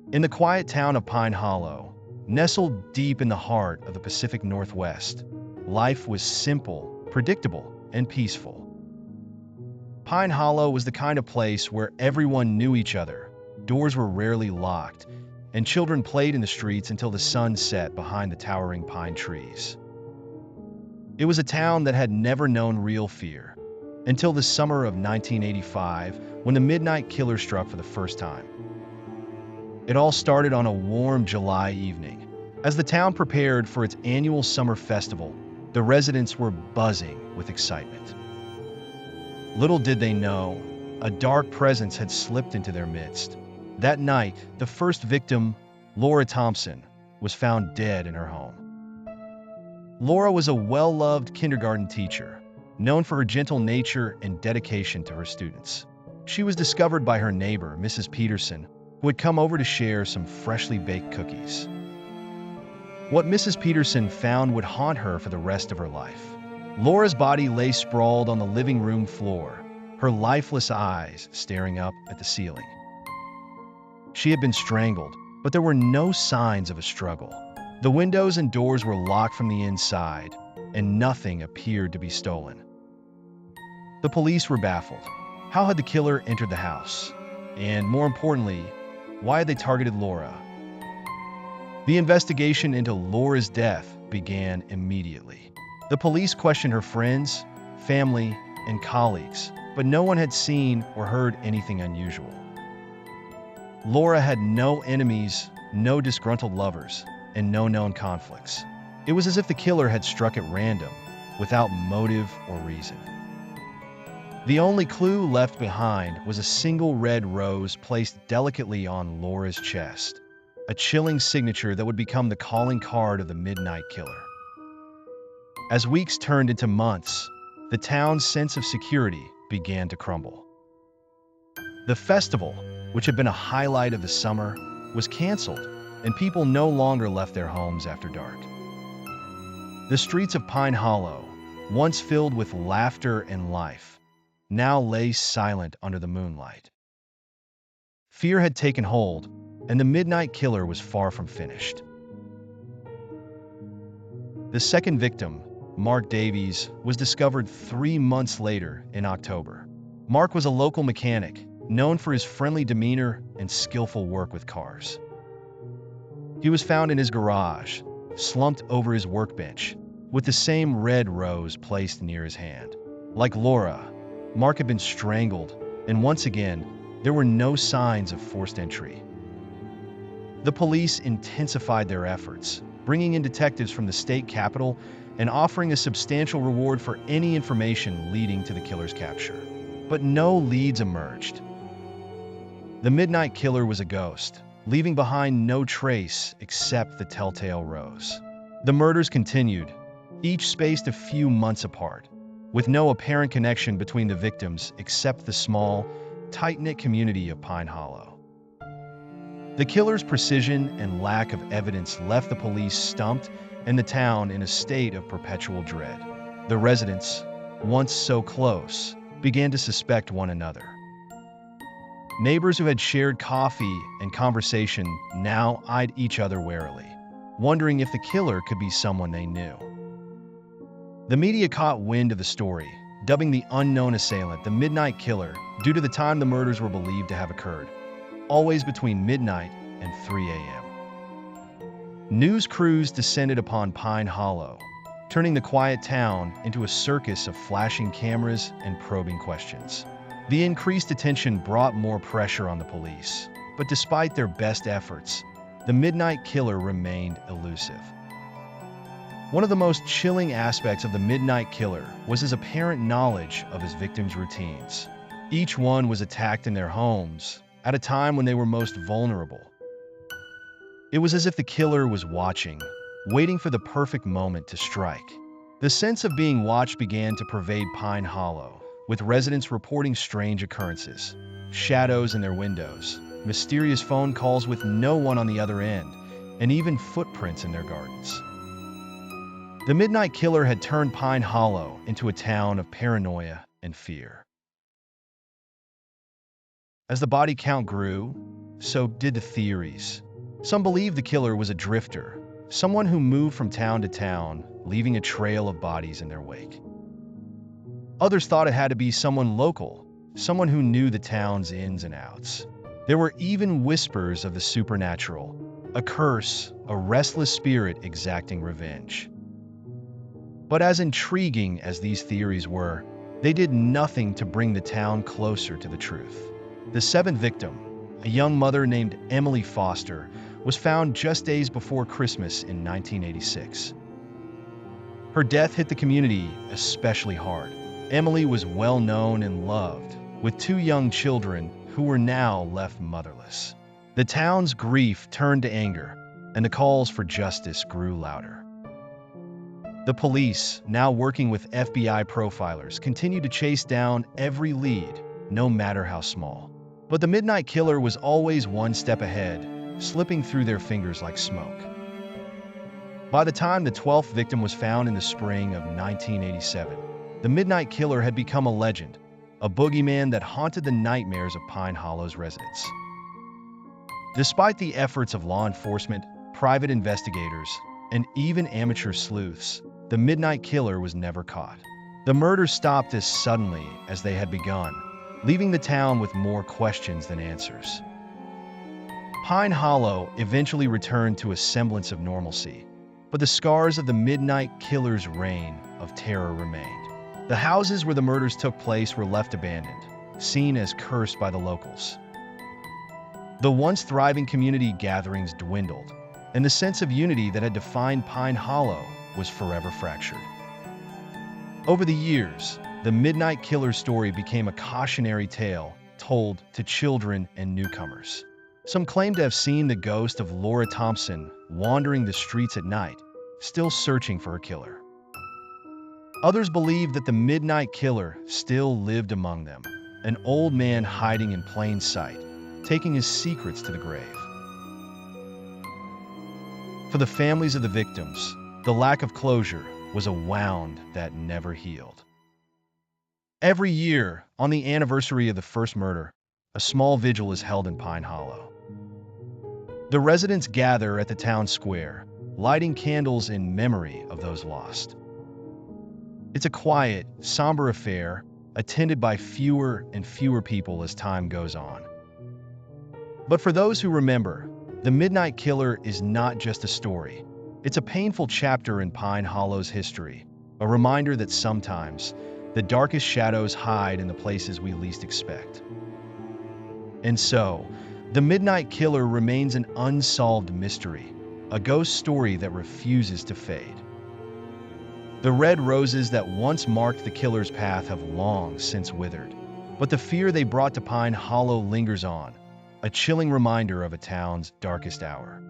In the quiet town of Pine Hollow, nestled deep in the heart of the Pacific Northwest, life was simple, predictable, and peaceful. Pine Hollow was the kind of place where everyone knew each other, doors were rarely locked, and children played in the streets until the sun set behind the towering pine trees. It was a town that had never known real fear, until the summer of 1985, when the Midnight Killer struck for the first time. It all started on a warm July evening. As the town prepared for its annual summer festival, the residents were buzzing with excitement. Little did they know, a dark presence had slipped into their midst. That night, the first victim, Laura Thompson, was found dead in her home. Laura was a well-loved kindergarten teacher, known for her gentle nature and dedication to her students. She was discovered by her neighbor, Mrs. Peterson, who had come over to share some freshly baked cookies. What Mrs. Peterson found would haunt her for the rest of her life. Laura's body lay sprawled on the living room floor, her lifeless eyes staring up at the ceiling. She had been strangled, but there were no signs of a struggle. The windows and doors were locked from the inside, and nothing appeared to be stolen. The police were baffled. How had the killer entered the house? And more importantly, why had they targeted Laura? The investigation into Laura's death began immediately. The police questioned her friends, family, and colleagues, but no one had seen or heard anything unusual. Laura had no enemies, no disgruntled lovers, and no known conflicts. It was as if the killer had struck at random, without motive or reason. The only clue left behind was a single red rose placed delicately on Laura's chest, a chilling signature that would become the calling card of the Midnight Killer. As weeks turned into months, the town's sense of security began to crumble. The festival, which had been a highlight of the summer, was canceled, and people no longer left their homes after dark. The streets of Pine Hollow, once filled with laughter and life, now lay silent under the moonlight. Fear had taken hold, and the Midnight Killer was far from finished. The second victim, Mark Davies, was discovered 3 months later in October. Mark was a local mechanic, known for his friendly demeanor and skillful work with cars. He was found in his garage, slumped over his workbench, with the same red rose placed near his hand. Like Laura, Mark had been strangled, and once again, there were no signs of forced entry. The police intensified their efforts, bringing in detectives from the state capitol and offering a substantial reward for any information leading to the killer's capture. But no leads emerged. The Midnight Killer was a ghost, leaving behind no trace except the telltale rose. The murders continued, each spaced a few months apart, with no apparent connection between the victims except the small, tight-knit community of Pine Hollow. The killer's precision and lack of evidence left the police stumped and the town in a state of perpetual dread. The residents, once so close, began to suspect one another. Neighbors who had shared coffee and conversation now eyed each other warily, wondering if the killer could be someone they knew. The media caught wind of the story, dubbing the unknown assailant the Midnight Killer due to the time the murders were believed to have occurred, always between midnight and 3 a.m. News crews descended upon Pine Hollow, turning the quiet town into a circus of flashing cameras and probing questions. The increased attention brought more pressure on the police, but despite their best efforts, the Midnight Killer remained elusive. One of the most chilling aspects of the Midnight Killer was his apparent knowledge of his victims' routines. Each one was attacked in their homes, at a time when they were most vulnerable. It was as if the killer was watching, waiting for the perfect moment to strike. The sense of being watched began to pervade Pine Hollow, with residents reporting strange occurrences, shadows in their windows, mysterious phone calls with no one on the other end, and even footprints in their gardens. The Midnight Killer had turned Pine Hollow into a town of paranoia and fear. As the body count grew, so did the theories. Some believe the killer was a drifter, someone who moved from town to town, leaving a trail of bodies in their wake. Others thought it had to be someone local, someone who knew the town's ins and outs. There were even whispers of the supernatural, a curse, a restless spirit exacting revenge. But as intriguing as these theories were, they did nothing to bring the town closer to the truth. The seventh victim, a young mother named Emily Foster, was found just days before Christmas in 1986. Her death hit the community especially hard. Emily was well known and loved, with two young children who were now left motherless. The town's grief turned to anger, and the calls for justice grew louder. The police, now working with FBI profilers, continued to chase down every lead, no matter how small. But the Midnight Killer was always one step ahead, slipping through their fingers like smoke. By the time the 12th victim was found in the spring of 1987, the Midnight Killer had become a legend, a boogeyman that haunted the nightmares of Pine Hollow's residents. Despite the efforts of law enforcement, private investigators, and even amateur sleuths, the Midnight Killer was never caught. The murders stopped as suddenly as they had begun, leaving the town with more questions than answers. Pine Hollow eventually returned to a semblance of normalcy, but the scars of the Midnight Killer's reign of terror remained. The houses where the murders took place were left abandoned, seen as cursed by the locals. The once thriving community gatherings dwindled, and the sense of unity that had defined Pine Hollow was forever fractured. Over the years, the Midnight Killer story became a cautionary tale told to children and newcomers. Some claim to have seen the ghost of Laura Thompson wandering the streets at night, still searching for her killer. Others believe that the Midnight Killer still lived among them, an old man hiding in plain sight, taking his secrets to the grave. For the families of the victims, the lack of closure was a wound that never healed. Every year, on the anniversary of the first murder, a small vigil is held in Pine Hollow. The residents gather at the town square, lighting candles in memory of those lost. It's a quiet, somber affair, attended by fewer and fewer people as time goes on. But for those who remember, the Midnight Killer is not just a story. It's a painful chapter in Pine Hollow's history, a reminder that sometimes the darkest shadows hide in the places we least expect. And so, the Midnight Killer remains an unsolved mystery, a ghost story that refuses to fade. The red roses that once marked the killer's path have long since withered, but the fear they brought to Pine Hollow lingers on, a chilling reminder of a town's darkest hour.